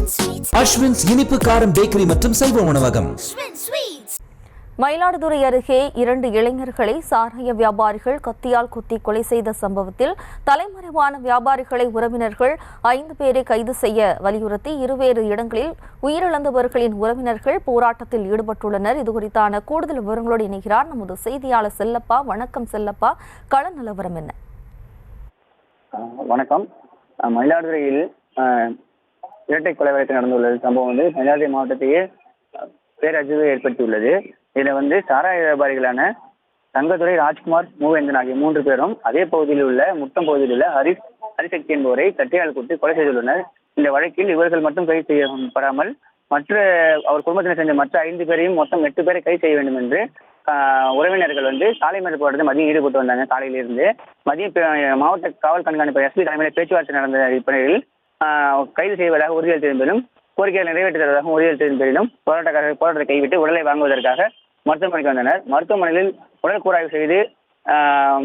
அஸ்வின்ஸ் இனிப்பு காரம் பேக்கரி மற்றும் செல்வ உணவகம். மயிலாடுதுறை அருகே 2 இளைஞர்களை சாராய வியாபாரிகள் கத்தியால் குத்தி கொலை செய்த சம்பவத்தில் தலைமறைவான வியாபாரிகளை உறவினர்கள் 5 பேரை கைது செய்ய வலியுறுத்தி இருவேறு இடங்களில் உயிரிழந்தவர்களின் உறவினர்கள் போராட்டத்தில் ஈடுபட்டுள்ளனர். இதுகுறித்தான கூடுதல் விவரங்களோடு இணைகிறார் நமது செய்தியாளர் செல்லப்பா. வணக்கம் செல்லப்பா, கள நிலவரம் என்ன? வணக்கம். மயிலாடுதுறையில் இரட்டை கொலை வழக்கு நடந்துள்ளது. சம்பவம் மயிலாடுதுறை மாவட்டத்தையே பேரழிவை ஏற்படுத்தியுள்ளது. இதில் சாராய வியாபாரிகளான தங்கதுரை, ராஜ்குமார், மூவேந்தன் ஆகிய 3 பேரும் அதே பகுதியில் உள்ள முட்டம் பகுதியில் உள்ள ஹரிசக்தி என்பவரை கட்டையால் குத்தி கொலை செய்துள்ளனர். இந்த வழக்கில் இவர்கள் மட்டும் கைது செய்யப்படாமல் மற்ற அவர் குடும்பத்தினர் சேர்ந்த மற்ற 5 பேரையும் மொத்தம் 8 பேரை கைது செய்ய வேண்டும் என்று உறவினர்கள் சாலை மறியல் போராட்டத்தில் மதியம் ஈடுபட்டு வந்தாங்க. காலையிலிருந்து மதியம் மாவட்ட காவல் கண்காணிப்பு எஸ்பி தலைமையில் பேச்சுவார்த்தை நடந்த அடிப்படையில் கைது செய்வதாக உறுதியளித்ததன் பேரிலும் கோரிக்கைகளை நிறைவேற்றி தருவதாக உறுதியளித்ததன் பேரிலும் போராட்டத்தை கைவிட்டு உடலை வாங்குவதற்காக மருத்துவமனைக்கு வந்தனர். மருத்துவமனையில் உடல் கூராய்வு செய்து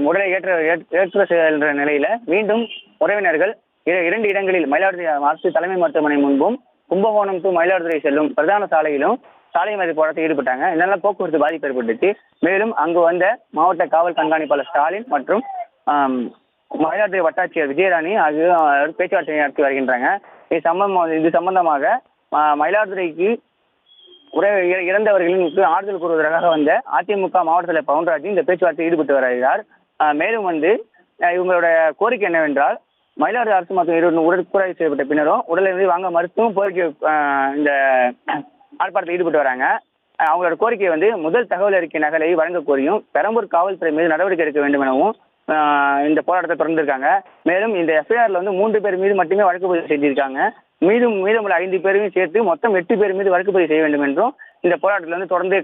உடலை ஏற்ற சென்ற நிலையில மீண்டும் உறவினர்கள் 2 இடங்களில் மயிலாடுதுறை அரசு தலைமை மருத்துவமனை முன்பும் கும்பகோணம் டு மயிலாடுதுறை செல்லும் பிரதான சாலையிலும் சாலை மறியல் போராட்டத்தில் ஈடுபட்டாங்க. இதனால போக்குவரத்து பாதிப்பு ஏற்பட்டுச்சு. மேலும் அங்கு வந்த மாவட்ட காவல் கண்காணிப்பாளர் ஸ்டாலின் மற்றும் மயிலாடுதுறை வட்டாட்சியர் விஜயராணி ஆகியோர் பேச்சுவார்த்தை நடத்தி வருகின்றாங்க. இது சம்பந்தமாக மயிலாடுதுறைக்கு இறந்தவர்களுக்கு ஆறுதல் கூறுவதற்காக வந்த அதிமுக மாவட்ட தலைவர் பவுன்ராஜ் இந்த பேச்சுவார்த்தையில் ஈடுபட்டு வருகிறார். மேலும் இவங்களோட கோரிக்கை என்னவென்றால் மயிலாடுதுறை அரசு மற்றும் உடற்கூராய்வு செய்யப்பட்ட பின்னரும் உடலை வாங்க மறுத்தும் கோரிக்கை இந்த ஆர்ப்பாட்டத்தில் ஈடுபட்டு வராங்க. அவங்களோட கோரிக்கை முதல் தகவல் அறிக்கை நகலை வழங்க கோரியும் பெரம்பூர் காவல்துறை மீது நடவடிக்கை எடுக்க வேண்டும் எனவும் இந்த போராட்டத்தை தொடர்ந்திருக்காங்க. மேலும் இந்த எஃப்ஐஆர்ல 3 பேர் மீது மட்டுமே வழக்கு பதிவு செஞ்சிருக்காங்க. மீதமுள்ள 5 பேரையும் சேர்த்து மொத்தம் 8 பேர் மீது வழக்கு பதிவு செய்ய வேண்டும் என்றும் இந்த போராட்டத்தில் தொடர்ந்து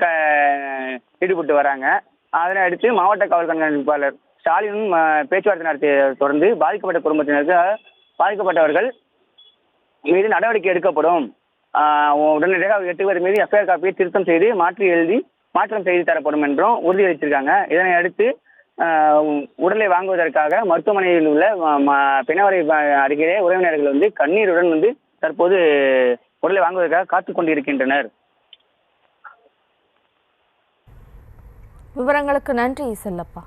ஈடுபட்டு வராங்க. அதனை அடுத்து மாவட்ட காவல் கண்காணிப்பாளர் ஸ்டாலினும் பேச்சுவார்த்தை நடத்திய தொடர்ந்து பாதிக்கப்பட்ட குடும்பத்தினருக்கு பாதிக்கப்பட்டவர்கள் மீது நடவடிக்கை எடுக்கப்படும், உடனடியாக 8 பேர் மீது எஃப்ஐஆர் காப்பியை திருத்தம் செய்து மாற்றம் செய்து தரப்படும் என்றும் உறுதியளித்திருக்காங்க. இதனை அடுத்து உடலை வாங்குவதற்காக மருத்துவமனையில் உள்ள பிணவரை அருகே உறவினர்கள் கண்ணீருடன் தற்போது உடலை வாங்குவதற்காக காத்துக் கொண்டிருக்கின்றனர். விவரங்களுக்கு நன்றி செல்லப்பா.